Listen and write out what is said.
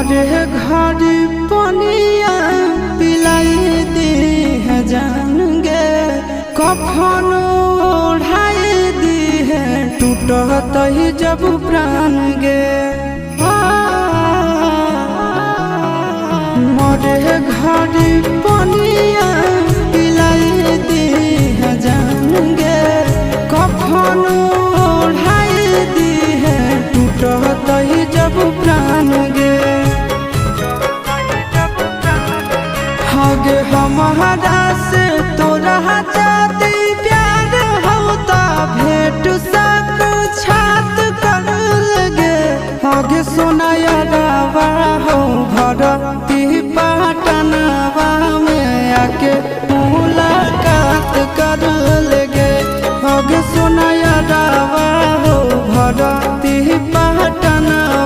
मरे घर पनिया पिलाई दी है जान गे, कफन ओढ़ाई दी है टूटत ही जब प्राण गे। मरे घर पनिया पिलाई दी है जान गे, कफन ओढ़ाई दी है टूटत ही जब प्राण गे। हगे हमारा से तोरा जाती प्यार होता भेंट साक छात कर लगे। हगे सोनाया